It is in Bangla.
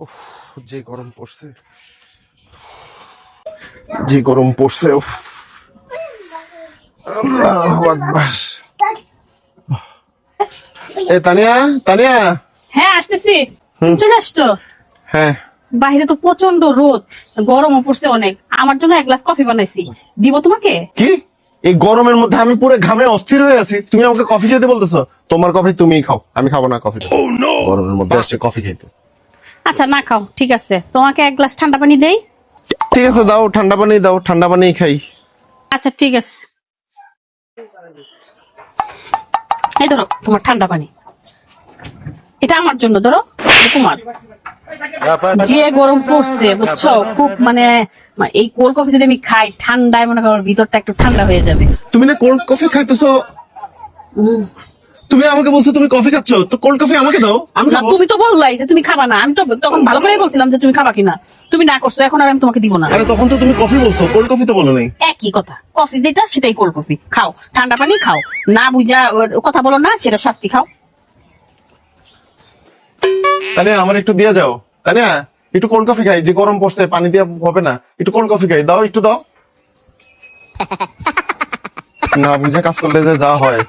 উফ, যে গরম পড়ছে, যে গরম পড়ছে। উফ, আল্লাহু আকবার। এ তানিয়া, তানিয়া। হ্যাঁ আসতেছি। চলে আসছো? হ্যাঁ, বাইরে তো প্রচন্ড রোদ, গরমও পড়ছে অনেক। আমার জন্য এক গ্লাস কফি বানাইছি, দিব তোমাকে? কি এই গরমের মধ্যে আমি পুরো ঘামে অস্থির হয়ে আছি, তুমি আমাকে কফি খেতে বলতেছো? তোমার কফি তুমিই খাও, আমি খাবো না কফি। গরমের মধ্যে আসছে কফি খাইতে। আচ্ছা না খাও, ঠিক আছে, তোমাকে এক গ্লাস ঠান্ডা পানি দেই। ঠিক আছে, দাও ঠান্ডা পানি, দাও ঠান্ডা পানি খাই। আচ্ছা ঠিক আছে, এই ধরো তোমার ঠান্ডা পানি। এটা আমার জন্য, ধরো এটা তোমার। যে গরম পড়ছে বুঝছো, খুব মানে এই কোল্ড কফি যদি আমি খাই ঠান্ডায়, মনে করো ভিতরটা একটু ঠান্ডা হয়ে যাবে। তুমি না কোল্ড কফি খাইতেছো? তুমি আমাকে বলছো তুমি কফি খাচ্ছ, তো কোল্ড কফি আমাকে দাও, আমি না খাবো। তুমি তো বললাই যে তুমি খাবা না, আমি তো তখন ভালো করে বলছিলাম যে তুমি খাবা কিনা, তুমি না করছো, এখন আর আমি তোমাকে দিব না। আরে তখন তো তুমি কফি বলছো, কোল্ড কফি তো বলো নাই। একই কথা, কফি যেটা সেটাই কোল্ড কফি। খাও ঠান্ডা পানি খাও, না বুঝা কথা বলো না, সেটা শাস্তি খাও। তানিয়া আমার একটু দিয়ে যাও, তানিয়া একটু কোল্ড কফি খাই, যে গরম পড়ছে পানি দিয়ে হবে না, একটু কোল্ড কফি খাই, দাও একটু দাও। না বুঝে কাজ করলে যে যা হয়।